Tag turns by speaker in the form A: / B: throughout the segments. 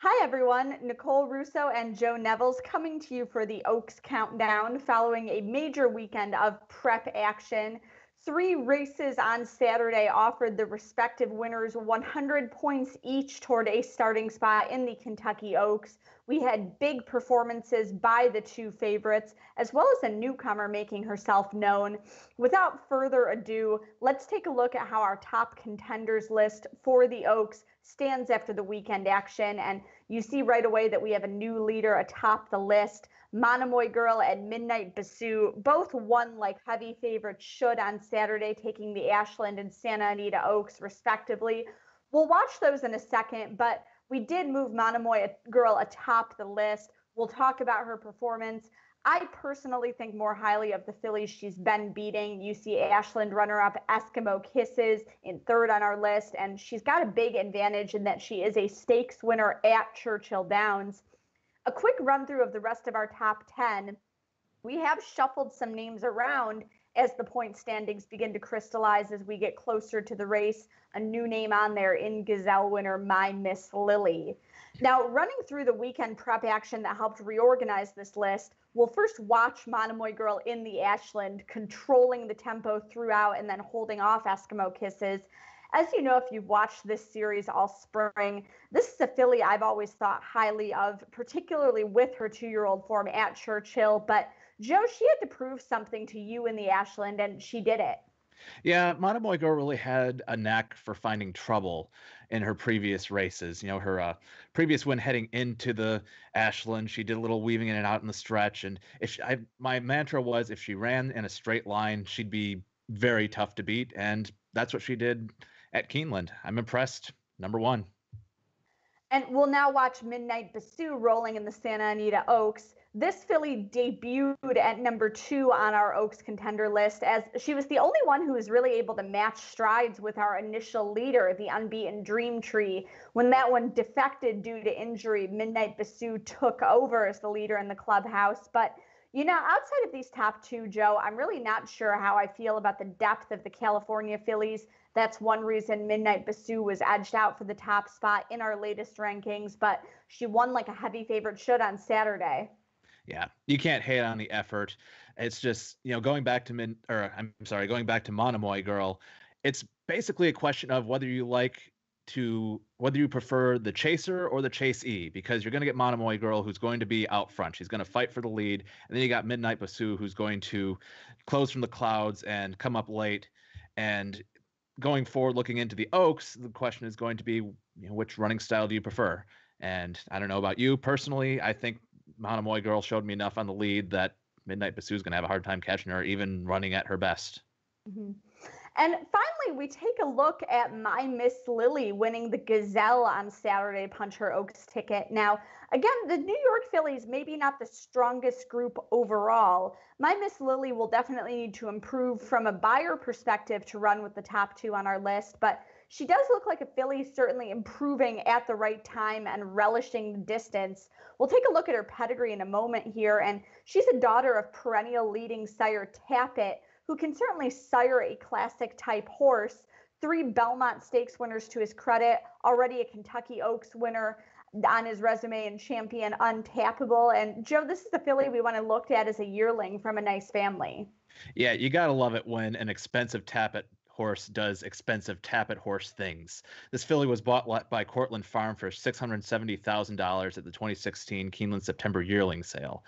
A: Hi, everyone. Nicole, Russo, and Joe Nevills coming to you for the Oaks Countdown following a major weekend of prep action. Three races on Saturday offered the respective winners 100 points each toward a starting spot in the Kentucky Oaks. We had big performances by the two favorites, as well as a newcomer making herself known. Without further ado, let's take a look at how our top contenders list for the Oaks stands after the weekend action. And you see right away that we have a new leader atop the list. Monomoy Girl and Midnight Bisou both won like heavy favorites should on Saturday, taking the Ashland and Santa Anita Oaks respectively. We'll watch those in a second, but we did move Monomoy Girl atop the list. We'll talk about her performance. I personally think more highly of the fillies she's been beating. You see Ashland runner-up Eskimo Kisses in third on our list, and she's got a big advantage in that she is a stakes winner at Churchill Downs. A quick run through of the rest of our top 10. We have shuffled some names around as the point standings begin to crystallize as we get closer to the race. A new name on there in Gazelle winner, My Miss Lilly. Now, running through the weekend prep action that helped reorganize this list, we'll first watch Monomoy Girl in the Ashland, controlling the tempo throughout and then holding off Eskimo Kisses. As you know, if you've watched this series all spring, this is a filly I've always thought highly of, particularly with her 2-year-old form at Churchill. But Joe, she had to prove something to you in the Ashland, and she did it.
B: Yeah, Monomoy Girl really had a knack for finding trouble in her previous races. Her previous win heading into the Ashland, she did a little weaving in and out in the stretch. And my mantra was if she ran in a straight line, she'd be very tough to beat. And that's what she did at Keeneland. I'm impressed. Number one.
A: And we'll now watch Midnight Bisou rolling in the Santa Anita Oaks. This filly debuted at number 2 on our Oaks contender list, as she was the only one who was really able to match strides with our initial leader, the unbeaten Dream Tree. When that one defected due to injury, Midnight Bisou took over as the leader in the clubhouse. But outside of these top two, Joe, I'm really not sure how I feel about the depth of the California fillies. That's one reason Midnight Bisou was edged out for the top spot in our latest rankings, but she won like a heavy favorite should on Saturday.
B: Yeah, you can't hate on the effort. It's just, going back to going back to Monomoy Girl, it's basically a question of whether you prefer the chaser or the chasee, because you're going to get Monomoy Girl, who's going to be out front. She's going to fight for the lead. And then you got Midnight Bisou, who's going to close from the clouds and come up late. And going forward, looking into the Oaks, the question is going to be, which running style do you prefer? And I don't know about you personally. I think Monomoy Girl showed me enough on the lead that Midnight Bisou is going to have a hard time catching her, even running at her best.
A: Mm-hmm. And finally, we take a look at My Miss Lilly winning the Gazelle on Saturday, punch her Oaks ticket. Now, again, the New York fillies, maybe not the strongest group overall. My Miss Lilly will definitely need to improve from a buyer perspective to run with the top 2 on our list, but she does look like a filly certainly improving at the right time and relishing the distance. We'll take a look at her pedigree in a moment here, and she's a daughter of perennial leading sire Tappet, who can certainly sire a classic type horse. 3 Belmont Stakes winners to his credit, already a Kentucky Oaks winner on his resume and champion Untappable. And Joe, this is the filly we want to look at as a yearling from a nice family.
B: Yeah, you got to love it when an expensive Tappet horse does expensive Tappet horse things. This filly was bought by Cortland Farm for $670,000 at the 2016 Keeneland September yearling sale.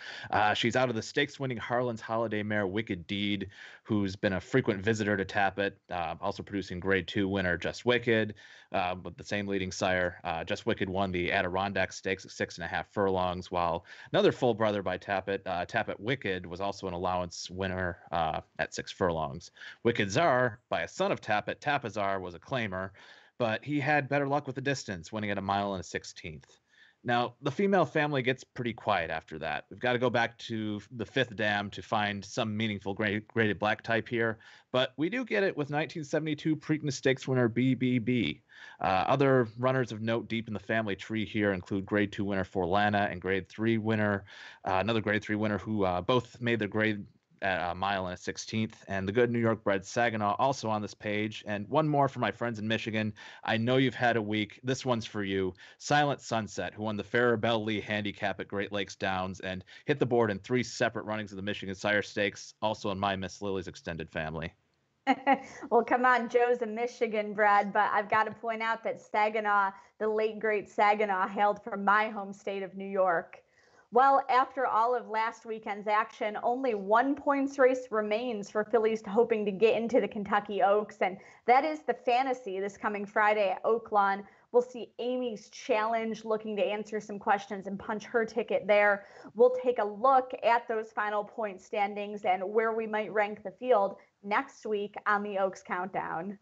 B: She's out of the stakes-winning Harlan's Holiday mare Wicked Deed, who's been a frequent visitor to Tappet, also producing Grade 2 winner Just Wicked, with the same leading sire. Just Wicked won the Adirondack Stakes at 6.5 furlongs, while another full brother by Tappet, Tappet Wicked, was also an allowance winner at 6 furlongs. Wicked Czar, by a son of Tappet, Tapazar, was a claimer, but he had better luck with the distance, winning at 1 mile and a 16th. Now, the female family gets pretty quiet after that. We've got to go back to the 5th dam to find some meaningful graded black type here, but we do get it with 1972 Preakness Stakes winner BBB. Other runners of note deep in the family tree here include Grade 2 winner Forlana and Grade 3 winner, another Grade 3 winner who both made their grade at a mile and a 16th. And the good New York bred Saginaw also on this page. And one more for my friends in Michigan. I know you've had a week. This one's for you. Silent Sunset, who won the Farabelle Lee handicap at Great Lakes Downs and hit the board in 3 separate runnings of the Michigan Sire Stakes, also in My Miss Lily's extended family.
A: Well, come on, Joe's a Michigan bred, but I've got to point out that Saginaw, the late great Saginaw, hailed from my home state of New York. Well, after all of last weekend's action, only 1 points race remains for fillies hoping to get into the Kentucky Oaks, and that is the Fantasy this coming Friday at Oaklawn. We'll see Amy's Challenge looking to answer some questions and punch her ticket there. We'll take a look at those final point standings and where we might rank the field next week on the Oaks Countdown.